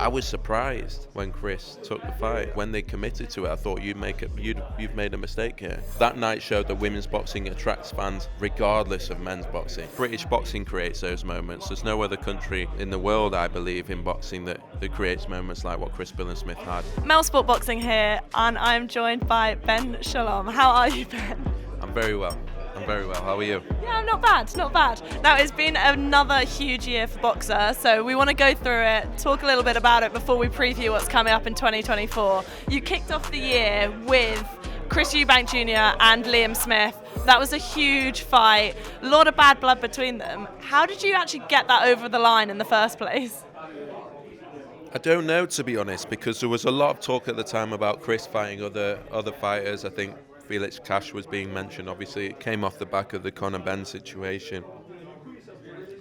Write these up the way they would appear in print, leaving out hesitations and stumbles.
I was surprised when Chris took the fight. When they committed to it, I thought you've made a mistake here. That night showed that women's boxing attracts fans regardless of men's boxing. British boxing creates those moments. There's no other country in the world, I believe, in boxing that creates moments like what Chris Billam-Smith had. MailSport Boxing here, and I'm joined by Ben Shalom. How are you, Ben? I'm very well. How are you? Yeah, I'm not bad. Now, it's been another huge year for BOXXER, so we want to go through it, talk a little bit about it before we preview what's coming up in 2024. You kicked off the year with Chris Eubank Jr. and Billam-Smith. That was a huge fight, a lot of bad blood between them. How did you actually get that over the line in the first place? I don't know, to be honest, because there was a lot of talk at the time about Chris fighting other fighters. I think Felix Cash was being mentioned. Obviously, it came off the back of the Conor Benn situation.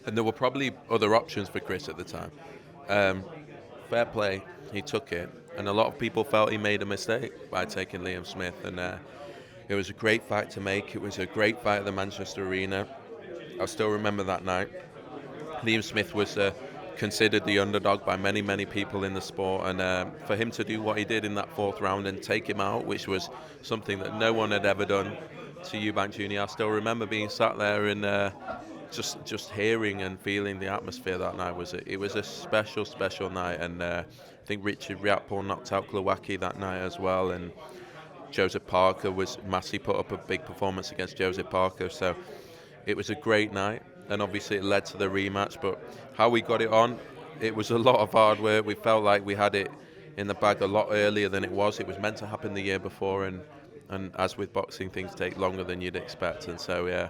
And there were probably other options for Chris at the time. Fair play, he took it. And a lot of people felt he made a mistake by taking Billam-Smith. And it was a great fight to make. It was a great fight at the Manchester Arena. I still remember that night. Billam-Smith was considered the underdog by many people in the sport, and for him to do what he did in that fourth round and take him out, which was something that no one had ever done to Eubank Jr. I still remember being sat there and just hearing and feeling the atmosphere that night. It was a special night, and I think Richard Riatpour knocked out Glowacki that night as well, and Joseph Parker Massey put up a big performance against Joseph Parker, so it was a great night. And obviously it led to the rematch, but how we got it on, it was a lot of hard work. We felt like we had it in the bag a lot earlier than it was. It was meant to happen the year before, and as with boxing, things take longer than you'd expect. And so, yeah,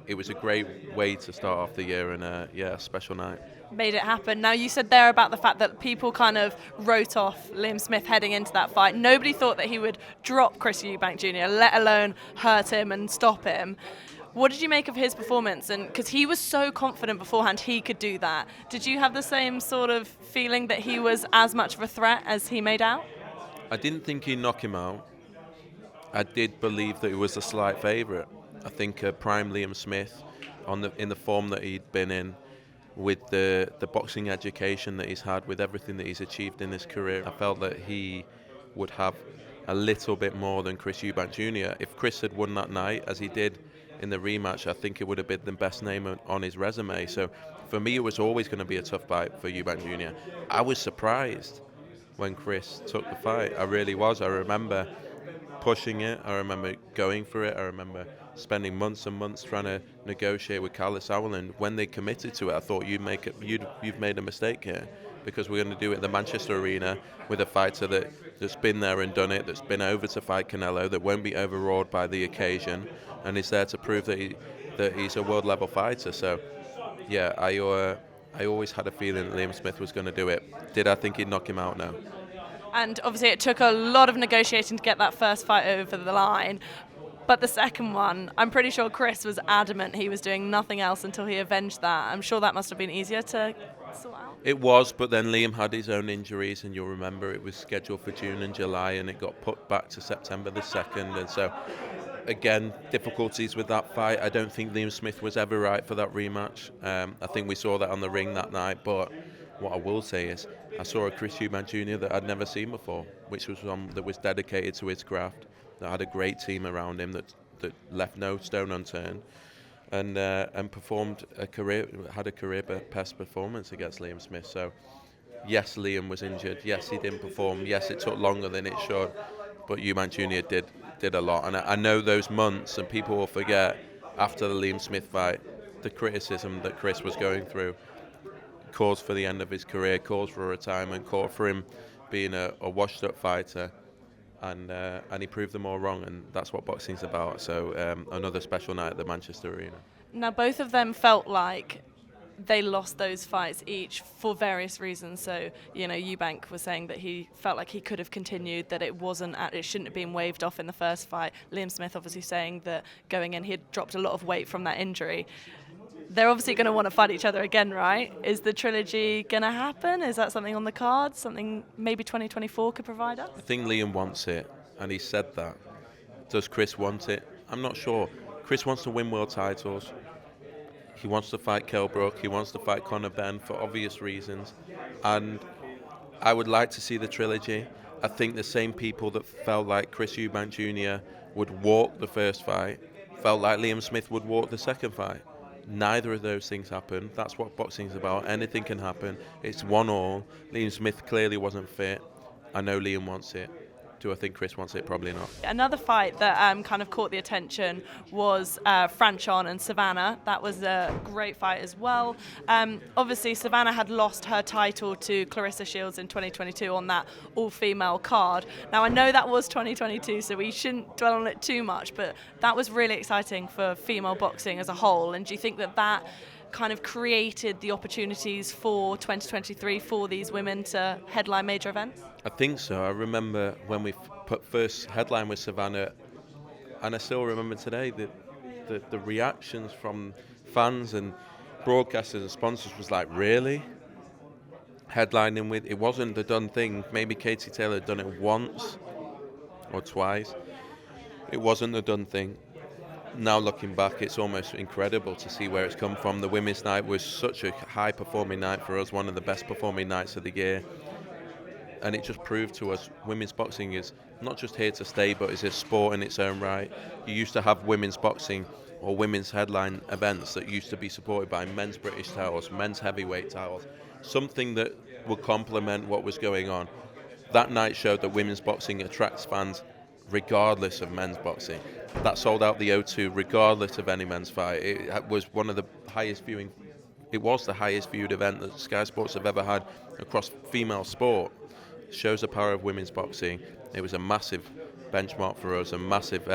it was a great way to start off the year, and a special night. Made it happen. Now, you said there about the fact that people kind of wrote off Billam-Smith heading into that fight. Nobody thought that he would drop Chris Eubank Jr., let alone hurt him and stop him. What did you make of his performance? And because he was so confident beforehand he could do that, did you have the same sort of feeling that he was as much of a threat as he made out? I didn't think he'd knock him out. I did believe that he was a slight favourite. I think prime Billam-Smith, in the form that he'd been in, with the boxing education that he's had, with everything that he's achieved in his career, I felt that he would have a little bit more than Chris Eubank Jr. If Chris had won that night, as he did in the rematch, I think it would have been the best name on his resume. So for me, it was always going to be a tough fight for Eubank Jr. I was surprised when Chris took the fight. I really was. I remember pushing it. I remember going for it. I remember spending months and months trying to negotiate with Carlos Sauerland. When they committed to it, I thought you've made a mistake here, because we're going to do it at the Manchester Arena with a fighter that's been there and done it, that's been over to fight Canelo, that won't be overawed by the occasion, and is there to prove that he's a world level fighter. So yeah, I always had a feeling that Billam-Smith was going to do it. Did I think he'd knock him out? No. And obviously it took a lot of negotiating to get that first fight over the line. But the second one, I'm pretty sure Chris was adamant he was doing nothing else until he avenged that. I'm sure that must have been easier to sort out. It was, but then Liam had his own injuries, and you'll remember it was scheduled for June and July, and it got put back to September the 2nd. And so, again, difficulties with that fight. I don't think Billam-Smith was ever right for that rematch. I think we saw that on the ring that night, but what I will say is I saw a Chris Eubank Jr. that I'd never seen before, which was one that was dedicated to his craft, that had a great team around him, that left no stone unturned, and had a career best performance against Billam-Smith. So yes, Liam was injured. Yes, he didn't perform. Yes, it took longer than it should, but Eubank Jr. did a lot. And I know those months, and people will forget after the Billam-Smith fight, the criticism that Chris was going through, calls for the end of his career, calls for a retirement, called for him being a washed-up fighter. And he proved them all wrong, and that's what boxing's about. So another special night at the Manchester Arena. Now, both of them felt like they lost those fights each for various reasons. So, Eubank was saying that he felt like he could have continued, that it shouldn't have been waved off in the first fight. Billam-Smith obviously saying that going in, he had dropped a lot of weight from that injury. They're obviously going to want to fight each other again, right? Is the trilogy going to happen? Is that something on the cards? Something maybe 2024 could provide us? I think Liam wants it, and he said that. Does Chris want it? I'm not sure. Chris wants to win world titles. He wants to fight Kell Brook. He wants to fight Conor Benn for obvious reasons. And I would like to see the trilogy. I think the same people that felt like Chris Eubank Jr. would walk the first fight felt like Billam-Smith would walk the second fight. Neither of those things happened. That's what boxing's about. Anything can happen. It's 1-1. Billam-Smith clearly wasn't fit. I know Liam wants it. Do I think Chris wants it? Probably not. Another fight that kind of caught the attention was Franchon and Savannah. That was a great fight as well. Obviously, Savannah had lost her title to Clarissa Shields in 2022 on that all-female card. Now, I know that was 2022, so we shouldn't dwell on it too much, but that was really exciting for female boxing as a whole. And do you think that that kind of created the opportunities for 2023 for these women to headline major events? I think so. I remember when we put first headline with Savannah, and I still remember today that the reactions from fans and broadcasters and sponsors was like, really? Headlining with, it wasn't the done thing. Maybe Katie Taylor had done it once or twice. It wasn't the done thing. Now looking back, it's almost incredible to see where it's come from. The women's night was such a high-performing night for us, one of the best-performing nights of the year. And it just proved to us women's boxing is not just here to stay, but is a sport in its own right. You used to have women's boxing or women's headline events that used to be supported by men's British titles, men's heavyweight titles, something that would complement what was going on. That night showed that women's boxing attracts fans regardless of men's boxing. That sold out the O2 regardless of any men's fight. It was one of the highest viewing, it was the highest viewed event that Sky Sports have ever had across female sport. It shows the power of women's boxing. It was a massive benchmark for us, a massive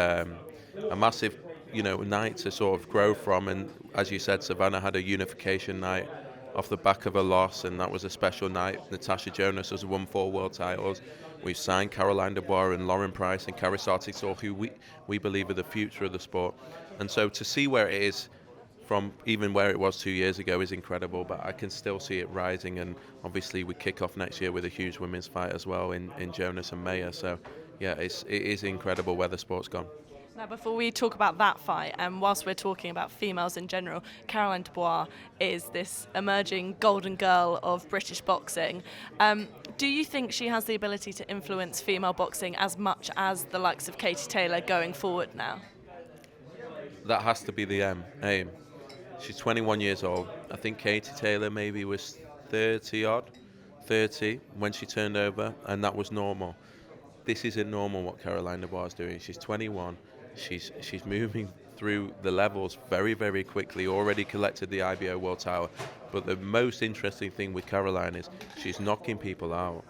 night to sort of grow from. And as you said, Savannah had a unification night off the back of a loss, and that was a special night. Natasha Jonas has won 4 world titles. We've signed Caroline Dubois and Lauren Price and Carrie Sarti-Saw, who we believe are the future of the sport. And so to see where it is from even where it was 2 years ago is incredible, but I can still see it rising. And obviously we kick off next year with a huge women's fight as well in Jonas and Mayer. So yeah, it is incredible where the sport's gone. Now, before we talk about that fight, and whilst we're talking about females in general, Caroline Dubois is this emerging golden girl of British boxing. Do you think she has the ability to influence female boxing as much as the likes of Katie Taylor going forward now? That has to be the aim. She's 21 years old. I think Katie Taylor maybe was 30 when she turned over, and that was normal. This isn't normal what Caroline Dubois is doing. She's 21. She's moving through the levels very, very quickly, already collected the IBO world title. But the most interesting thing with Caroline is she's knocking people out.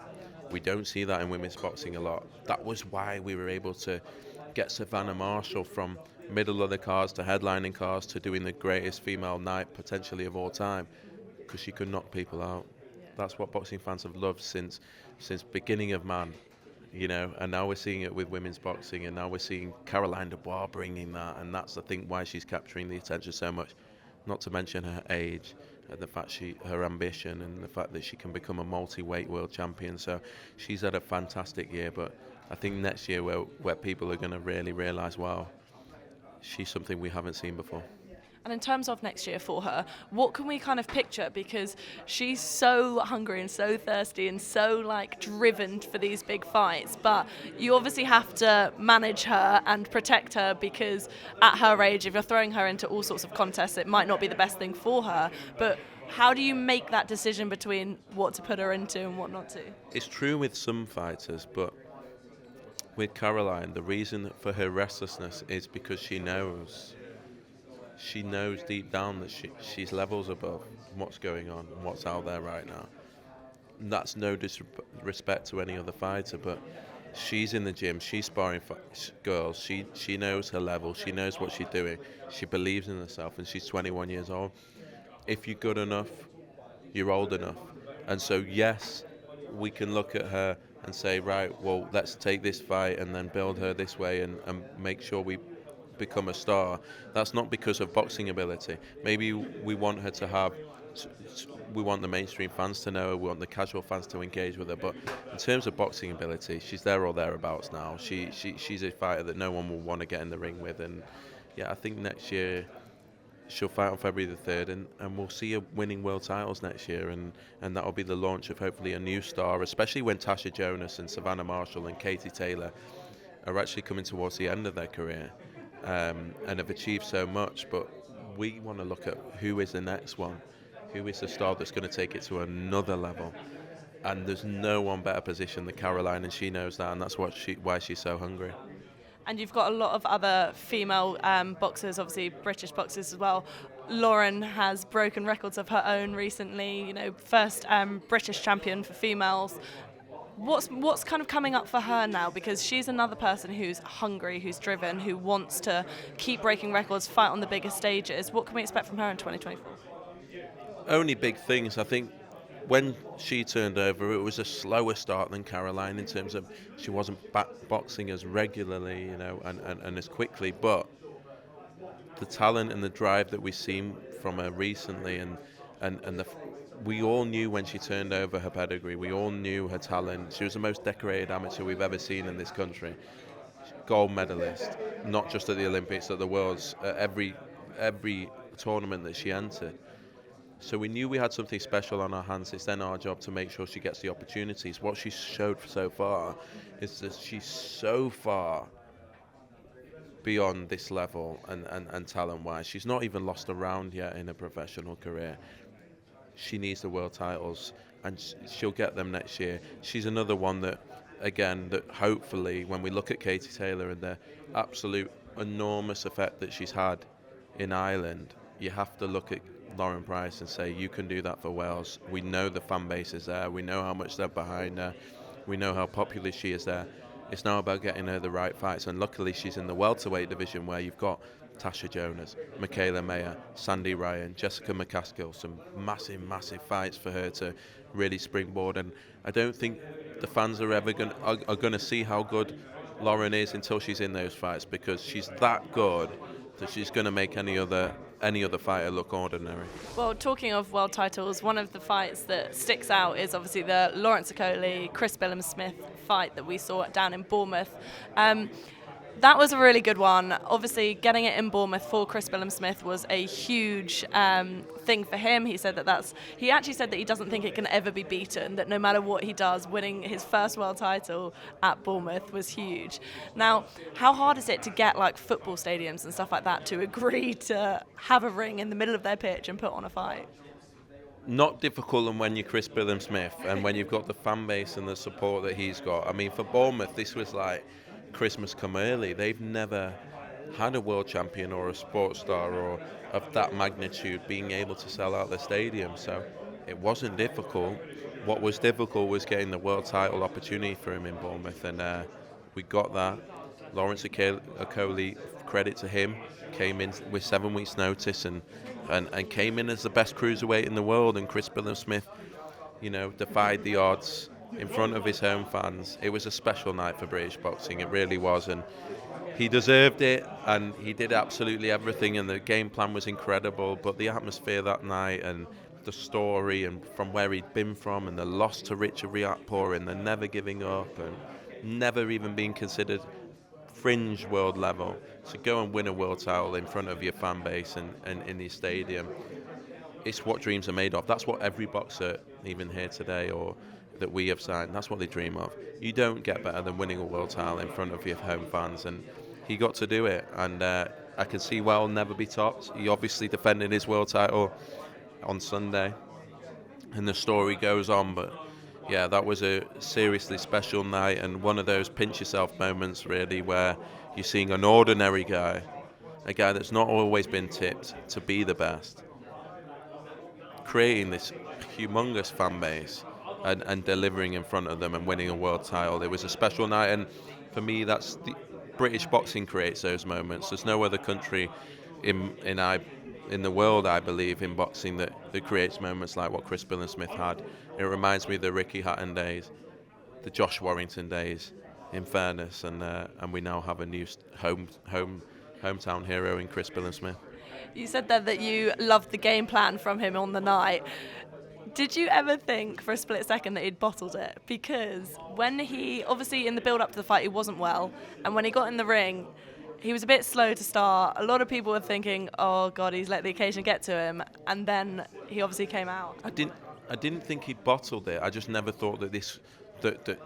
We don't see that in women's boxing a lot. That was why we were able to get Savannah Marshall from middle of the cards to headlining cards to doing the greatest female night potentially of all time, because she could knock people out. That's what boxing fans have loved since beginning of man. And now we're seeing it with women's boxing, and now we're seeing Caroline Dubois bringing that, and that's I think why she's capturing the attention so much. Not to mention her age, and the fact her ambition, and the fact that she can become a multi-weight world champion. So she's had a fantastic year, but I think next year where people are going to really realise, wow, she's something we haven't seen before. And in terms of next year for her, what can we kind of picture? Because she's so hungry and so thirsty and so driven for these big fights. But you obviously have to manage her and protect her, because at her age, if you're throwing her into all sorts of contests, it might not be the best thing for her. But how do you make that decision between what to put her into and what not to? It's true with some fighters, but with Caroline, the reason for her restlessness is because she knows deep down that she's levels above what's going on and what's out there right now. And that's no disrespect to any other fighter, but she's in the gym, she's sparring for girls, she knows her level, she knows what she's doing, she believes in herself, and she's 21 years old. If you're good enough, you're old enough. And so yes, we can look at her and say, right, well, let's take this fight and then build her this way and make sure we become a star. That's not because of boxing ability. Maybe we want her to we want the mainstream fans to know her, we want the casual fans to engage with her, but in terms of boxing ability, she's there or thereabouts now. She's a fighter that no one will want to get in the ring with, and yeah, I think next year she'll fight on February the 3rd, and we'll see her winning world titles next year, and that'll be the launch of hopefully a new star, especially when Tasha Jonas and Savannah Marshall and Katie Taylor are actually coming towards the end of their career, and have achieved so much. But we want to look at who is the next one, who is the star that's going to take it to another level. And there's no one better positioned than Caroline, and she knows that, and that's why she's so hungry. And you've got a lot of other female boxers, obviously British boxers as well. Lauren has broken records of her own recently, you know, first British champion for females. What's kind of coming up for her now? Because she's another person who's hungry, who's driven, who wants to keep breaking records, fight on the bigger stages. What can we expect from her in 2024? Only big things. I think when she turned over, it was a slower start than Caroline in terms of she wasn't boxing as regularly, you know, and as quickly. But the talent and the drive that we've seen from her recently, we all knew when she turned over her pedigree. We all knew her talent. She was the most decorated amateur we've ever seen in this country. Gold medalist, not just at the Olympics, at the Worlds, at every tournament that she entered. So we knew we had something special on our hands. It's then our job to make sure she gets the opportunities. What she's showed so far is that she's so far beyond this level and talent-wise. She's not even lost a round yet in her professional career. She needs the world titles, and she'll get them next year. She's another one that hopefully, when we look at Katie Taylor and the absolute enormous effect that she's had in Ireland, you have to look at Lauren Price and say, you can do that for Wales. We know the fan base is there. We know how much they're behind her. We know how popular she is there. It's now about getting her the right fights, and luckily she's in the welterweight division where you've got Tasha Jonas, Michaela Mayer, Sandy Ryan, Jessica McCaskill, some massive fights for her to really springboard. And I don't think the fans are ever going to see how good Lauren is until she's in those fights, because she's that good that she's going to make any other fighter look ordinary. Well, talking of world titles, one of the fights that sticks out is obviously the Lawrence Okolie, Chris Billam-Smith fight that we saw down in Bournemouth. That was a really good one. Obviously, getting it in Bournemouth for Chris Billam-Smith was a huge thing for him. He said he actually said that he doesn't think it can ever be beaten, that no matter what he does, winning his first world title at Bournemouth was huge. Now, how hard is it to get like football stadiums and stuff like that to agree to have a ring in the middle of their pitch and put on a fight? Not difficult than when you're Chris Billam-Smith and when you've got the fan base and the support that he's got. I mean, for Bournemouth, this was like Christmas come early. They've never had a world champion or a sports star or of that magnitude being able to sell out the stadium, so it wasn't difficult. What was difficult was getting the world title opportunity for him in Bournemouth, and we got that. Lawrence Okolie, credit to him, came in with 7 weeks notice and came in as the best cruiserweight in the world, and Chris Billam-Smith, you know, defied the odds in front of his home fans. It was a special night for British boxing, it really was, and he deserved it, and he did absolutely everything, and the game plan was incredible. But the atmosphere that night and the story and from where he'd been from, and the loss to Richard Riakporhe and the never giving up and never even being considered fringe world level, to go and win a world title in front of your fan base and in your stadium, it's what dreams are made of. That's what every boxer, even here today or that we have signed, that's what they dream of. You don't get better than winning a world title in front of your home fans, and he got to do it, and I can see why he'll never be topped. He obviously defended his world title on Sunday, and the story goes on, but yeah, that was a seriously special night, and one of those pinch yourself moments really, where you're seeing an ordinary guy, a guy that's not always been tipped to be the best, creating this humongous fan base and delivering in front of them and winning a world title. It was a special night, and for me, that's the British boxing creates those moments. There's no other country in the world, I believe, in boxing that creates moments like what Chris Billam-Smith had. It reminds me of the Ricky Hatton days, the Josh Warrington days, in fairness, and we now have a new hometown hero in Chris Billam-Smith. You said that you loved the game plan from him on the night. Did you ever think for a split second that he'd bottled it? Because when he, obviously in the build-up to the fight, he wasn't well, and when he got in the ring, he was a bit slow to start. A lot of people were thinking, oh God, he's let the occasion get to him. And then he obviously came out. I didn't think he bottled it. I just never thought that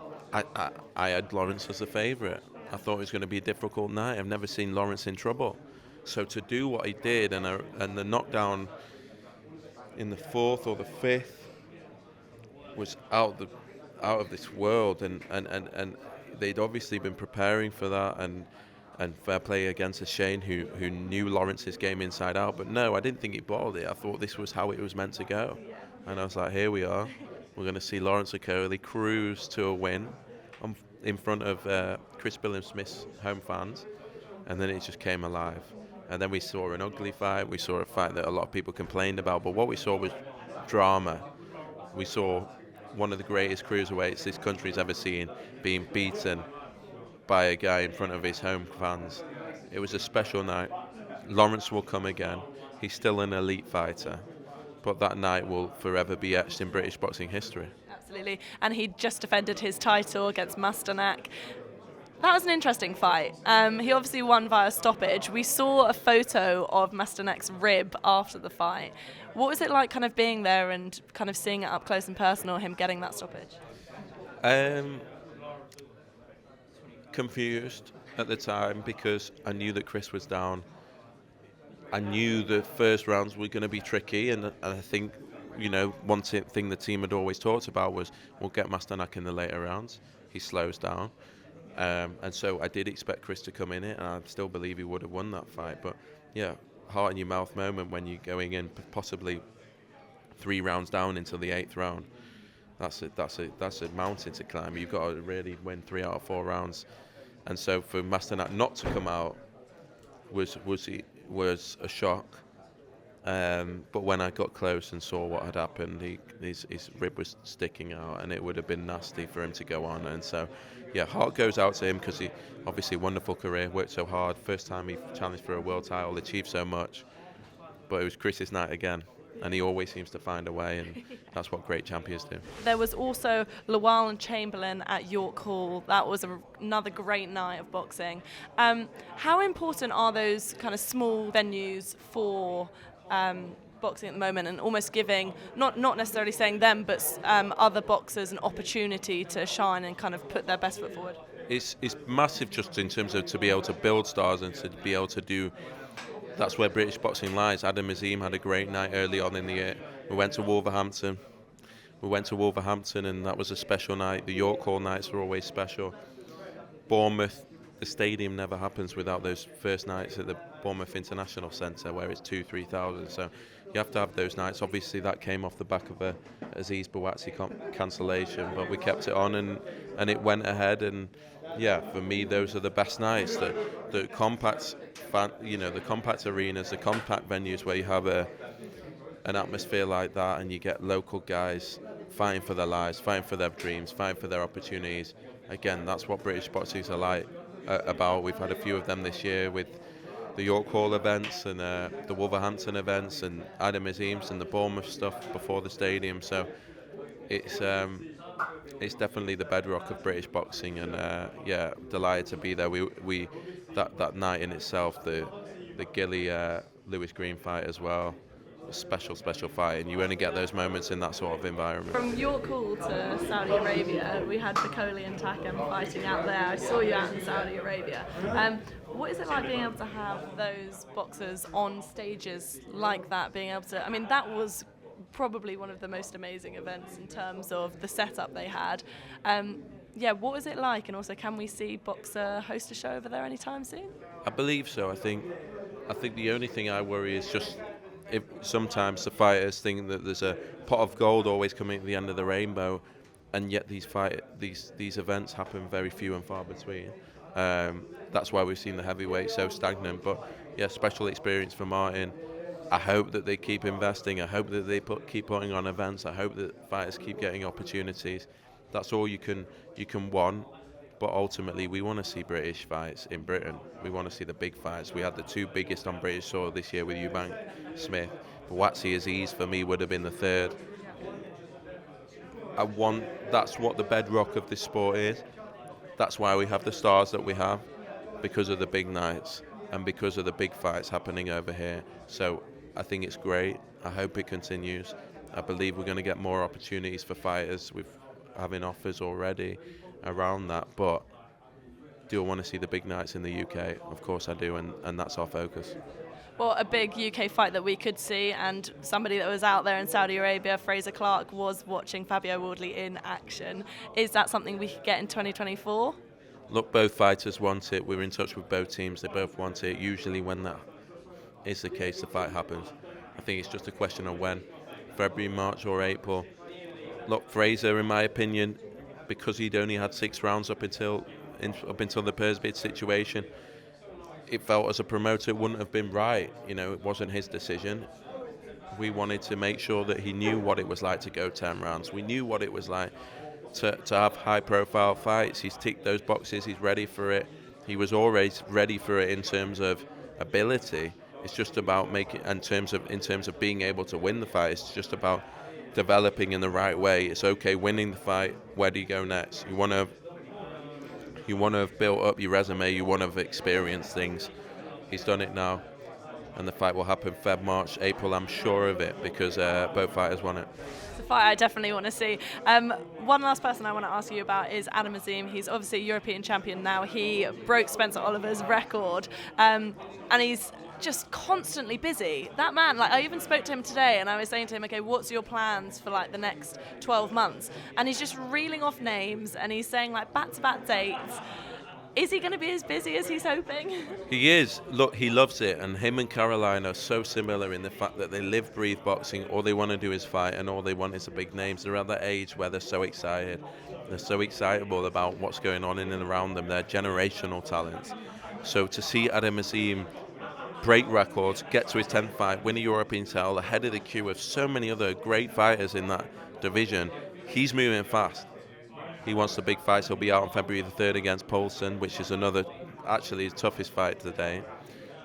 I had Lawrence as a favourite. I thought it was going to be a difficult night. I've never seen Lawrence in trouble. So to do what he did, and the knockdown in the fourth or the fifth was out of this world, and they'd obviously been preparing for that, and fair play against a Shane who knew Lawrence's game inside out. But no, I didn't think he bottled it. I thought this was how it was meant to go, and I was like, here we are. We're going to see Lawrence Okolie cruise to a win in front of Chris Billam-Smith's home fans, and then it just came alive. And then we saw an ugly fight. We saw a fight that a lot of people complained about, but what we saw was drama. We saw one of the greatest cruiserweights this country's ever seen being beaten by a guy in front of his home fans. It was a special night. Lawrence will come again. He's still an elite fighter, but that night will forever be etched in British boxing history. Absolutely. And he just defended his title against Masternak. That was an interesting fight. He obviously won via stoppage. We saw a photo of Masternak's rib after the fight. What was it like kind of being there and kind of seeing it up close and personal, him getting that stoppage? Confused at the time because I knew that Chris was down. I knew the first rounds were going to be tricky, and I think, one thing the team had always talked about was we'll get Masternak in the later rounds. He slows down. And so I did expect Chris to come in it, and I still believe he would have won that fight. But yeah, heart in your mouth moment when you're going in possibly 3 rounds down into the 8th round. That's a mountain to climb. You've got to really win 3 out of 4 rounds. And so for Masternak not to come out was a shock. But when I got close and saw what had happened, his rib was sticking out, and it would have been nasty for him to go on. And so, yeah, heart goes out to him because he obviously wonderful career, worked so hard. First time he challenged for a world title, achieved so much. But it was Chris's night again, and he always seems to find a way, and that's what great champions do. There was also Lawal and Chamberlain at York Hall. That was another great night of boxing. How important are those kind of small venues for boxing at the moment, and almost giving, not necessarily saying them, but other boxers an opportunity to shine and kind of put their best foot forward? It's massive just in terms of to be able to build stars and to be able to do. That's where British boxing lies. Adam Azim had a great night early on in the year. We went to Wolverhampton, and that was a special night. The York Hall nights are always special. Bournemouth, the stadium never happens without those first nights at the Bournemouth International Centre, where it's 2,000-3,000. So you have to have those nights. Obviously, that came off the back of a Aziz Bouatsi cancellation, but we kept it on, and it went ahead. And yeah, for me, those are the best nights. The compact, the compact arenas, the compact venues where you have an atmosphere like that, and you get local guys fighting for their lives, fighting for their dreams, fighting for their opportunities. Again, that's what British boxers are like about. We've had a few of them this year with the York Hall events and the Wolverhampton events and Adam Azim's and the Bournemouth stuff before the stadium. So it's definitely the bedrock of British boxing, and yeah, delighted to be there. We that night in itself, the Gilly Lewis Green fight as well. A special fight, and you only get those moments in that sort of environment. From York Hall to Saudi Arabia, we had Okolie and Takam fighting out there. I saw you out in Saudi Arabia. What is it like being able to have those boxers on stages like that, being able to, that was probably one of the most amazing events in terms of the setup they had. Yeah, what was it like, and also can we see BOXXER host a show over there anytime soon? I believe so. I think the only thing I worry is just if sometimes the fighters think that there's a pot of gold always coming at the end of the rainbow, and yet these events happen very few and far between. That's why we've seen the heavyweight so stagnant. But yeah, special experience for Martin. I hope that they keep investing. I hope that they keep putting on events. I hope that fighters keep getting opportunities. That's all you can want. But ultimately, we want to see British fights in Britain. We want to see the big fights. We had the 2 biggest on British soil this year with Eubank Smith. Bouatsi Aziz for me would have been the 3rd. That's what the bedrock of this sport is. That's why we have the stars that we have. because of the big nights and because of the big fights happening over here. So I think it's great. I hope it continues. I believe we're going to get more opportunities for fighters. We're having offers already around that, but do I want to see the big nights in the UK? Of course I do, and that's our focus. Well, a big UK fight that we could see, and somebody that was out there in Saudi Arabia, Fraser Clark, was watching Fabio Wardley in action. Is that something we could get in 2024? Look, both fighters want it. We're in touch with both teams. They both want it. Usually when that is the case, the fight happens. I think it's just a question of when. February, March or April. Look, Fraser, in my opinion, because he'd only had 6 rounds up until the Persbid situation, it felt as a promoter it wouldn't have been right. You know, it wasn't his decision. We wanted to make sure that he knew what it was like to go 10 rounds. We knew what it was like to have high-profile fights. He's ticked those boxes. He's ready for it. He was always ready for it in terms of ability. It's just about making, in terms of being able to win the fight. It's just about developing in the right way. It's okay winning the fight. Where do you go next? You want to have built up your resume. You want to have experienced things. He's done it now, and the fight will happen Feb, March, April. I'm sure of it because both fighters want it. It's a fight I definitely want to see. One last person I want to ask you about is Adam Azim. He's obviously a European champion now. He broke Spencer Oliver's record, and he's just constantly busy. That man, like, I even spoke to him today and I was saying to him, okay, what's your plans for like the next 12 months? And he's just reeling off names and he's saying like back-to-back dates. Is he going to be as busy as he's hoping? He is. Look, he loves it, and him and Caroline are so similar in the fact that they live, breathe boxing. All they want to do is fight, and all they want is the big names. They're at that age where they're so excited. They're so excitable about what's going on in and around them. They're generational talents. So to see Adam Azim break records, get to his 10th fight, win a European title, ahead of the queue of so many other great fighters in that division, he's moving fast. He wants the big fights. He'll be out on February the 3rd against Poulsen, which is another, actually his toughest fight today.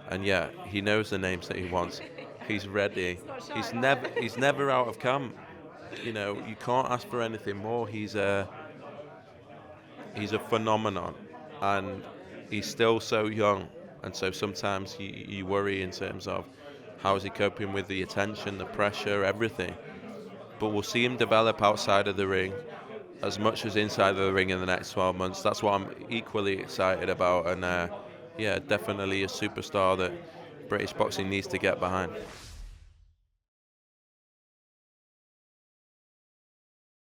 And yeah, he knows the names that he wants. He's ready. He's never out of camp. You know, you can't ask for anything more. He's a phenomenon, and he's still so young. And so sometimes you worry in terms of how is he coping with the attention, the pressure, everything. But we'll see him develop outside of the ring as much as inside of the ring in the next 12 months. That's what I'm equally excited about. And yeah, definitely a superstar that British boxing needs to get behind.